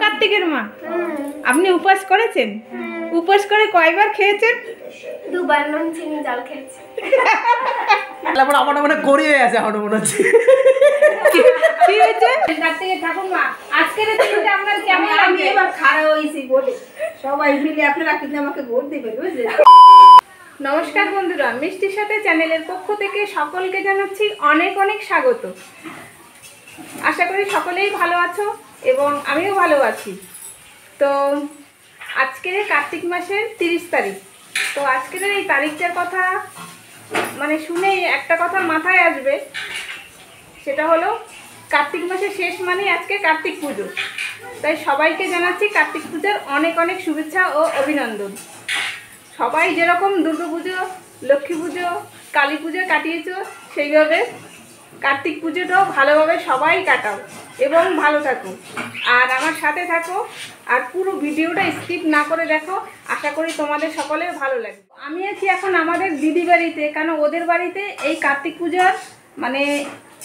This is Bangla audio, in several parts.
কার্তিকের মা, আপনি উপবাস করেছেন? উপবাস করে কয়বার খেয়েছেন? দুবার নুন চিনি জল খেয়েছি। আমার মনে গড়িয়ে আছে, আমার মনে হচ্ছে। কি হয়েছে? কার্তিকের ঠাকুরমা, আজকের দিনটা আপনার কেমন লাগে? আমি এবার খারাপ হয়েছি বলে সবাই মিলে আপনারা কিন্তু আমাকে ভোট দিবেন, বুঝলেন? নমস্কার বন্ধুরা, মিষ্টির সাথে চ্যানেলের পক্ষ থেকে সকলকে জানাচ্ছি অনেক অনেক স্বাগত। আশা করি সকলেই ভালো আছো এবং আমিও ভালো আছি। তো আজকের কার্তিক মাসের 30 তারিখ। তো আজকের এই তারিখটার কথা মানে শুনেই একটা কথা মাথায় আসবে, সেটা হলো কার্তিক মাসের শেষ মানেই আজকে কার্তিক পুজো। তাই সবাইকে জানাচ্ছি কার্তিক পূজার অনেক অনেক শুভেচ্ছা ও অভিনন্দন। সবাই যেরকম দুর্গা পুজো, লক্ষ্মী পুজো, কালী পুজো কাটিয়েছো, সেইভাবে কার্তিক পুজোটাও ভালোভাবে সবাই কাটাও এবং ভালো থাকো, আর আমার সাথে থাকো, আর পুরো ভিডিওটা স্কিপ না করে দেখো। আশা করি তোমাদের সকলের ভালো লাগবে। আমি আছি এখন আমাদের দিদি বাড়িতে, কারণ ওদের বাড়িতে এই কার্তিক পূজার মানে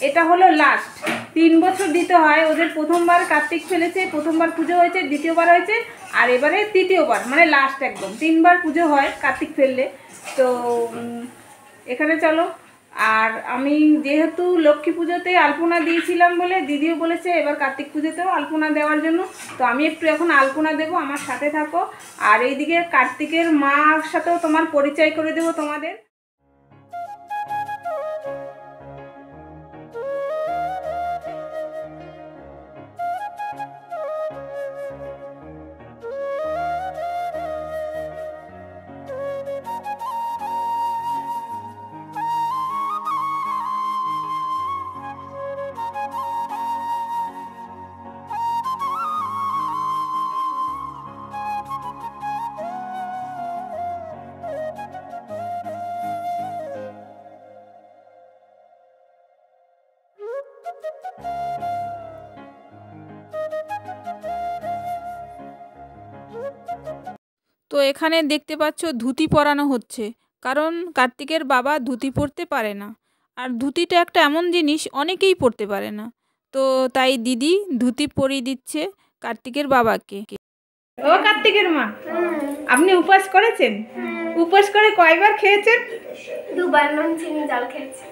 এটা হলো লাস্ট। 3 বছর দিতে হয় ওদের। প্রথমবার কার্তিক ফেলেছে, প্রথমবার পুজো হয়েছে, দ্বিতীয়বার হয়েছে, আর এবারে তৃতীয়বার, মানে লাস্ট একদম 3বার পুজো হয় কার্তিক ফেললে। তো এখানে চলো। আর আমি যেহেতু লক্ষ্মী পুজোতে আলপনা দিয়েছিলাম বলে দিদিও বলেছে এবার কার্তিক পুজোতেও আলপনা দেওয়ার জন্য, তো আমি একটু এখন আলপনা দেবো, আমার সাথে থাকো। আর এইদিকে কার্তিকের মার সাথেও তোমার পরিচয় করে দেবো তোমাদের। তো এখানে দেখতে পাচ্ছ ধুতি পরানো হচ্ছে, কারণ কার্তিকের বাবা ধুতি পরতে পারে না। আর ধুতিটা একটা এমন জিনিস অনেকেই পরতে পারে না, তো তাই দিদি ধুতি পরিয়ে দিচ্ছে কার্তিকের বাবাকে। ও কার্তিকের মা, আপনি উপবাস করেছেন? উপবাস করে কয়বার খেয়েছেন? দুবার নুন চিনি জল খেয়েছি।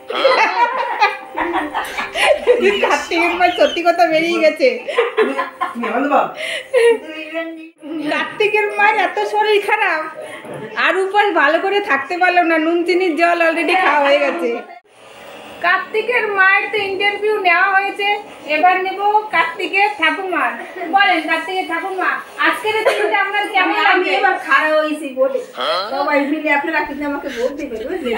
কার্তিকের মা সত্যি কথা বেরিয়ে গেছে। কার্তিকের মায়ের এত শরীর খারাপ, আর উপবাস ভালো করে থাকতে পারলো না, নুন চিনির জল অলরেডি খাওয়া হয়ে গেছে। কার্তিকের মায়ের তো ইন্টারভিউ নেওয়া হয়েছে, এবার নেব কার্তিকের ঠাকুরমার। বলেন কার্তিকের ঠাকুরমা, আজকের দিনটা আপনার কেমন লাগে? আমি এবার খারাপ হয়েছি বলে সবাই মিলে আপনারা কিন্তু আমাকে ভোট দিবেন, বুঝলেন?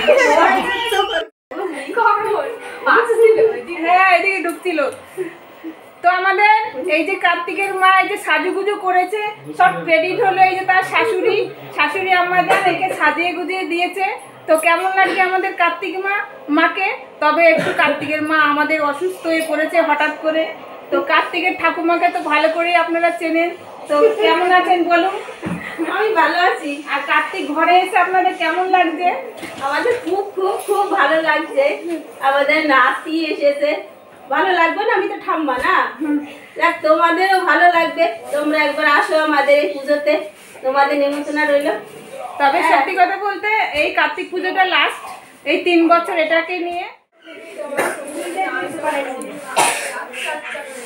হ্যাঁ, এদিকে ঢুকছিল। তো আমাদের এই যে কার্তিকের মা এই যে সাজুগুজু করেছে, সব ক্রেডিট হলো এই যে তার শাশুড়ি আমাদের একে সাজিয়ে গুজিয়ে দিয়েছে। তো কেমন লাগছে আমাদের কার্তিক মাকে? তবে একটু কার্তিকের মা আমাদের অসুস্থ হয়ে পড়েছে হঠাৎ করে। তো কার্তিকের ঠাকুমাকে তো ভালো করেই আপনারা চেনেন, তো কেমন আছেন বলুন? আমি ভালো আছি। আর কার্তিক ঘরে এসে আপনাদের কেমন লাগছে? আমাদের খুব খুব খুব ভালো লাগছে। আমাদের নাতি এসেছে, ভালো লাগবে না? আমি তো ঠাম্মা না, দেখ তোমাদেরও ভালো লাগবে। তোমরা একবার আসো আমাদের এই পুজোতে, তোমাদের নিমন্ত্রণ রইল। তবে সত্যি কথা বলতে এই কার্তিক পুজোটা লাস্ট, এই 3 বছর এটাকে নিয়ে।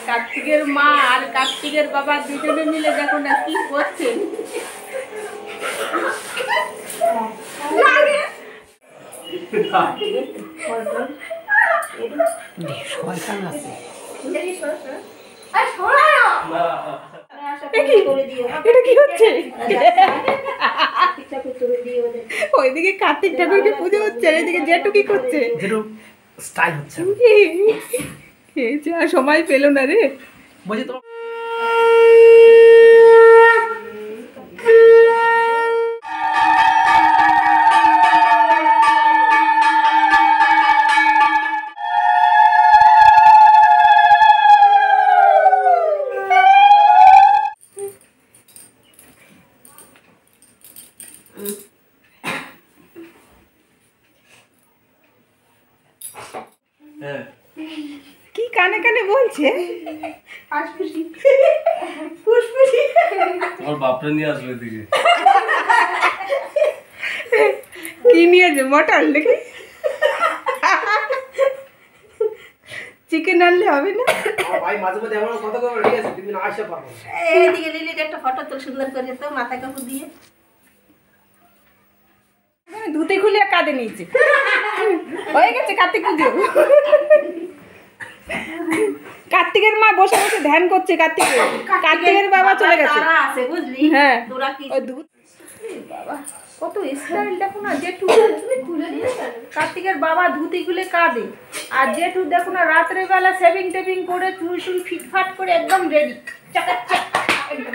কার্তিকের মা আর কার্তিকের বাবা দুজনে মিলে দেখো না কি করছেন। এটা কি হচ্ছে? ওইদিকে কার্তিক ঠাকুরকে পুজো হচ্ছে, এদিকে জেঠু কি করছে? স্টাইল হচ্ছে। আর সময় পেলো না রে। বলছি তোমার হ্যাঁ কি কানে কানে বলছে? ফুসফুসি ফুসফুসি তোমার বাপটা নিয়ে আসবে এদিকে। কি নিয়ে আসবে? মটন নাকি চিকেন আনলে হবে না? আমার ভাই মাঝে মধ্যে এমন কথা কবে, ঠিক আছে তুমি না আসতে পারবো না। এইদিকে লিলির একটা ফটো তোল সুন্দর করে, তো মাথা কাপড় দিয়ে। ধুতি খুলিয়ে কাঁদে নিয়েছে। হয়ে গেছে কার্তিক পুজো। কার্তিকের মা বসে বসে ধ্যান করছে। কার্তিকের বাবা চলে গেছে। তারা আছে বুঝলি? হ্যাঁ তোরা কি ওই বাবা কত স্টাইল দেখো না। জেঠু কার্তিকের বাবা ধুতি খুলে কাঁদে, আর জেঠু দেখো না রাত্রে বেলা সেভিং টেভিং করে চুল টুল ফিটফাট করে একদম রেডি চাকাচ্চা একদম।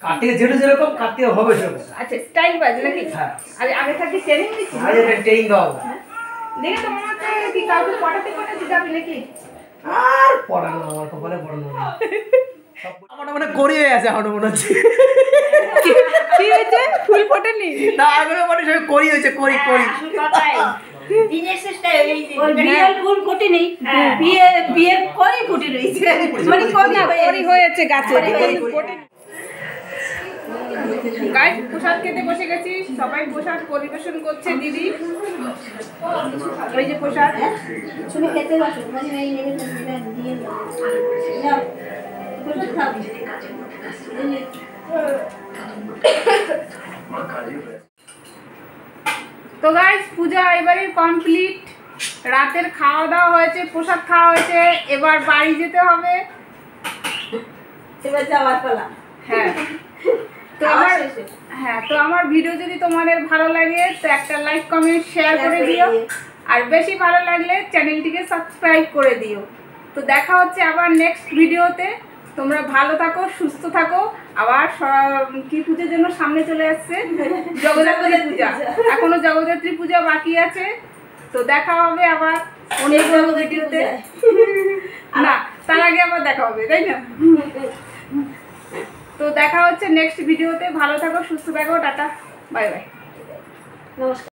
কার্তিকে যেটা যেরকম কার্তিকে হবে সেরকম। আচ্ছা স্টাইল বাজ নাকি? হ্যাঁ। আরে আগে থাকি ট্রেনিং দিচ্ছি। আরে ট্রেনিং দাও। দেখে তো মনে হচ্ছে কি কাউকে পটাতে যাবি নাকি? আর পড়ানো আমার কপালে পড়ানো নেই। আমার মানে করি হয়ে আছে এখন মনে হচ্ছে। কি হয়েছে? ফুল ফোটেনি? না আগে মানে সব করি হয়েছে, করি করি। আসল কথাই দিনের শেষটায় ওই রিয়েল ফুল ফুটে নেই, বিয়ের পরেই ফুটে রয়েছে, মানে করি হয়েছে গাছে ফোটেনি। গাইস প্রসাদ খেতে বসে গেছি, সবাই প্রসাদ পরিবেশন করছে। দিদি ওই যে প্রসাদ তুমি খেতে বসো, মানে এই নেমে দিয়ে নাও প্রসাদ খাও। তো গাইস পূজা এবারে কমপ্লিট। রাতের খাওয়া দাওয়া হয়েছে, প্রসাদ খাওয়া হয়েছে, এবার বাড়ি যেতে হবে। এবার যাওয়ার পালা। হ্যাঁ তো খাওয়া আমার শেষে। তো আমার ভিডিও যদি তোমাদের ভালো লাগে তো একটা লাইক কমেন্ট শেয়ার করে দিও, আর বেশি ভালো লাগলে চ্যানেলটিকে সাবস্ক্রাইব করে দিও। তো দেখা হচ্ছে আবার নেক্সট ভিডিওতে। তোমরা ভালো থাকো, সুস্থ থাকো। আবার কি পুজোর জন্য সামনে চলে আসছে? জগদ্ধাত্রী পূজা। এখনো জগদ্ধাত্রী পূজা বাকি আছে। তো দেখা হবে আবার অনেক বড় ভিডিওতে। না তার আগে আবার দেখা হবে, তাই না? তো দেখা হচ্ছে নেক্সট ভিডিওতে। ভালো থাকো, সুস্থ থাকো, টাটা, বাই বাই। নমস্কার।